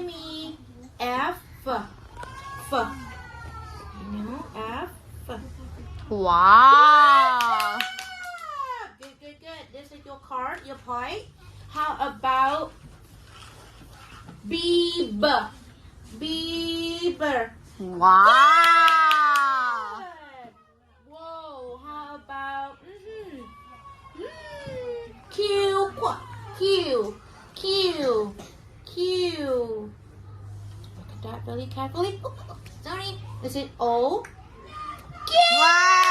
มี F F you know F Wow. Good. This is your card, your point. How about Beaver? Wow. Good. Whoa. How about Q? Look at that really carefully. Sorry. Is it O? Wow.